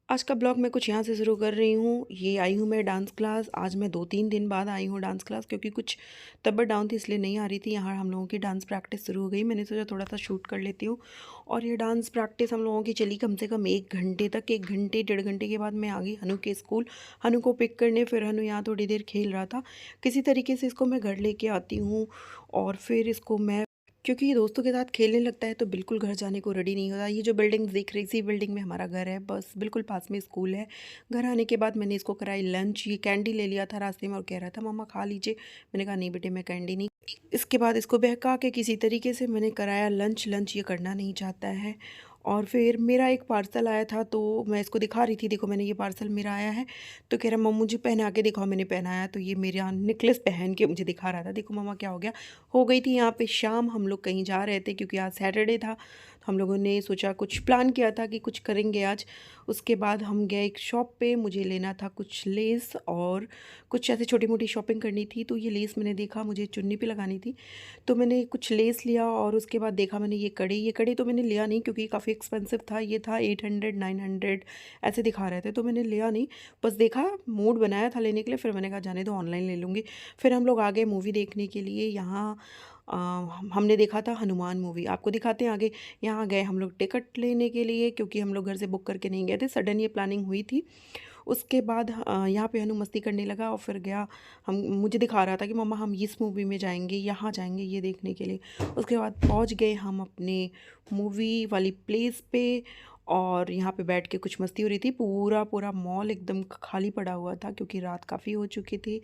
आज का ब्लॉग मैं कुछ यहाँ से शुरू कर रही हूँ। ये आई हूँ मैं डांस क्लास। आज मैं 2-3 दिन बाद आई हूँ डांस क्लास, क्योंकि कुछ तबीयत डाउन थी इसलिए नहीं आ रही थी। यहाँ हम लोगों की डांस प्रैक्टिस शुरू हो गई। मैंने सोचा थोड़ा सा शूट कर लेती हूँ। और ये डांस प्रैक्टिस हम लोगों की चली कम से कम 1 घंटे तक। 1 घंटे 1.5 घंटे के बाद मैं आ गई हनु के स्कूल, हनु को पिक करने। फिर हनु यहाँ थोड़ी देर खेल रहा था। किसी तरीके से इसको मैं घर लेके आती हूँ और फिर इसको मैं, क्योंकि ये दोस्तों के साथ खेलने लगता है तो बिल्कुल घर जाने को रेडी नहीं होता। ये जो बिल्डिंग दिख रही, इसी बिल्डिंग में हमारा घर है, बस बिल्कुल पास में स्कूल है। घर आने के बाद मैंने इसको कराई लंच। ये कैंडी ले लिया था रास्ते में और कह रहा था मम्मा खा लीजिए। मैंने कहा नहीं बेटे, मैं कैंडी नहीं। इसके बाद इसको बहका के किसी तरीके से मैंने कराया लंच। लंच ये करना नहीं चाहता है। और फिर मेरा एक पार्सल आया था तो मैं इसको दिखा रही थी, देखो मैंने ये पार्सल मेरा आया है। तो कह रहा मम्मा मुझे पहना के दिखाओ। मैंने पहनाया तो ये मेरा नेकलेस पहन के मुझे दिखा रहा था। देखो मम्मा क्या हो गया। हो गई थी यहाँ पे शाम, हम लोग कहीं जा रहे थे क्योंकि आज सैटरडे था। हम लोगों ने सोचा, कुछ प्लान किया था कि कुछ करेंगे आज। उसके बाद हम गए एक शॉप पे। मुझे लेना था कुछ लेस और कुछ ऐसे छोटी मोटी शॉपिंग करनी थी। तो ये लेस मैंने देखा, मुझे चुन्नी पे लगानी थी, तो मैंने कुछ लेस लिया। और उसके बाद देखा मैंने ये कड़ी तो मैंने लिया नहीं क्योंकि काफ़ी एक्सपेंसिव था। ये था 800-900 ऐसे दिखा रहे थे, तो मैंने लिया नहीं। बस देखा, मूड बनाया था लेने के लिए, फिर मैंने कहा जाने दो, ऑनलाइन ले लूँगी। फिर हम लोग आ गए मूवी देखने के लिए। यहाँ हमने देखा था हनुमान मूवी, आपको दिखाते हैं आगे। यहाँ गए हम लोग टिकट लेने के लिए, क्योंकि हम लोग घर से बुक करके नहीं गए थे, सडन ये प्लानिंग हुई थी। उसके बाद यहाँ पे हनु मस्ती करने लगा और फिर गया। हम मुझे दिखा रहा था कि मम्मा हम इस मूवी में जाएंगे, यहाँ जाएंगे ये देखने के लिए। उसके बाद पहुँच गए हम अपने मूवी वाली प्लेस पे। और यहाँ पे बैठ के कुछ मस्ती हो रही थी। पूरा पूरा मॉल एकदम खाली पड़ा हुआ था क्योंकि रात काफ़ी हो चुकी थी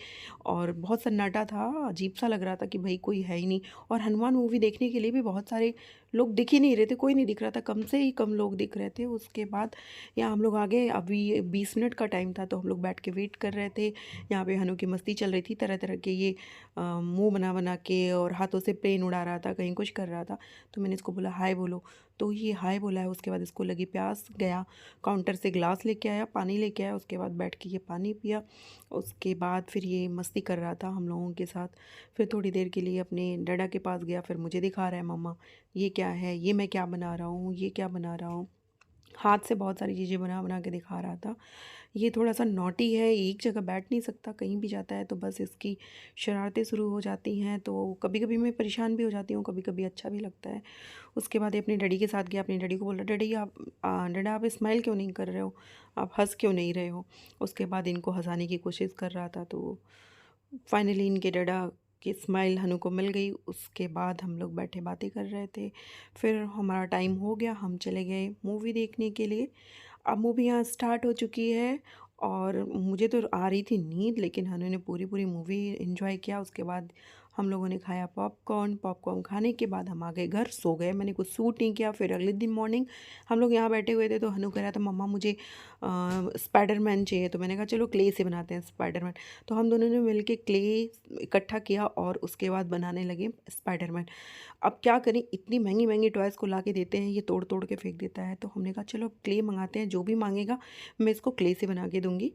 और बहुत सन्नाटा था। अजीब सा लग रहा था कि भाई कोई है ही नहीं। और हनुमान मूवी देखने के लिए भी बहुत सारे लोग दिख ही नहीं रहे थे, कोई नहीं दिख रहा था, कम से ही कम लोग दिख रहे थे। उसके बाद यहाँ हम लोग आ गए। अभी 20 मिनट का टाइम था तो हम लोग बैठ के वेट कर रहे थे। यहाँ पे हनु की मस्ती चल रही थी, तरह तरह के ये मुंह बना बना के और हाथों से पेन उड़ा रहा था, कहीं कुछ कर रहा था। तो मैंने इसको बोला हाय बोलो, तो ये हाय बोला है। उसके बाद इसको लगी प्यास, गया काउंटर से ग्लास लेके आया, पानी लेके आया। उसके बाद बैठ के ये पानी पिया। उसके बाद फिर ये मस्ती कर रहा था हम लोगों के साथ। फिर थोड़ी देर के लिए अपने डैडा के पास गया। फिर मुझे दिखा रहा है मम्मा ये क्या है, ये मैं क्या बना रहा हूँ, ये क्या बना रहा हूँ। हाथ से बहुत सारी चीज़ें बना बना के दिखा रहा था। ये थोड़ा सा नॉटी है, एक जगह बैठ नहीं सकता, कहीं भी जाता है तो बस इसकी शरारतें शुरू हो जाती हैं। तो कभी कभी मैं परेशान भी हो जाती हूँ, कभी कभी अच्छा भी लगता है। उसके बाद ये अपने डैडी के साथ गया। अपने डैडी को बोला डैडी आप डैडा आप स्माइल क्यों नहीं कर रहे हो, आप हंस क्यों नहीं रहे हो। उसके बाद इनको हंसाने की कोशिश कर रहा था। तो फाइनली इनके डैडा की स्माइल हनु को मिल गई। उसके बाद हम लोग बैठे बातें कर रहे थे। फिर हमारा टाइम हो गया, हम चले गए मूवी देखने के लिए। अब मूवी यहाँ स्टार्ट हो चुकी है और मुझे तो आ रही थी नींद, लेकिन हनु ने पूरी पूरी मूवी एंजॉय किया। उसके बाद हम लोगों ने खाया पॉपकॉर्न। पॉपकॉर्न खाने के बाद हम आ गए घर, सो गए। मैंने कुछ सूट नहीं किया। फिर अगले दिन मॉर्निंग हम लोग यहाँ बैठे हुए थे तो हनु कह रहा था मम्मा मुझे स्पाइडरमैन चाहिए। तो मैंने कहा चलो क्ले से बनाते हैं स्पाइडरमैन। तो हम दोनों ने मिलके क्ले इकट्ठा किया और उसके बाद बनाने लगे स्पाइडरमैन। अब क्या करें, इतनी महंगी महंगी टॉयज़ को ला के देते हैं, ये तोड़ तोड़ के फेंक देता है। तो हमने कहा चलो क्ले मंगाते हैं, जो भी मांगेगा मैं इसको क्ले से बना के दूंगी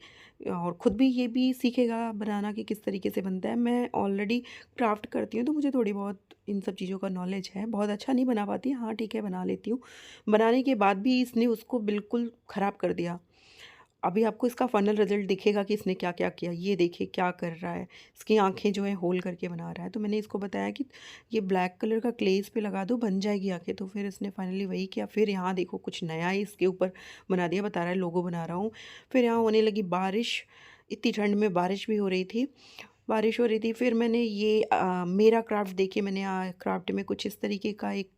और ख़ुद भी ये भी सीखेगा बनाना कि किस तरीके से बनता है। मैं ऑलरेडी क्राफ्ट करती हूँ तो मुझे थोड़ी बहुत इन सब चीज़ों का नॉलेज है। बहुत अच्छा नहीं बना पाती, हाँ ठीक है बना लेती हूँ। बनाने के बाद भी इसने उसको बिल्कुल ख़राब कर दिया। अभी आपको इसका फाइनल रिजल्ट दिखेगा कि इसने क्या क्या किया। ये देखिए क्या कर रहा है, इसकी आंखें जो है होल करके बना रहा है। तो मैंने इसको बताया कि ये ब्लैक कलर का क्ले इस पे लगा दो, बन जाएगी आंखें। तो फिर इसने फाइनली वही किया। फिर यहाँ देखो कुछ नया ही इसके ऊपर बना दिया, बता रहा है लोगो बना रहा हूँ। फिर यहाँ होने लगी बारिश, इतनी ठंड में बारिश भी हो रही थी, बारिश हो रही थी। फिर मैंने ये मेरा क्राफ्ट देखिए, मैंने क्राफ्ट में कुछ इस तरीके का एक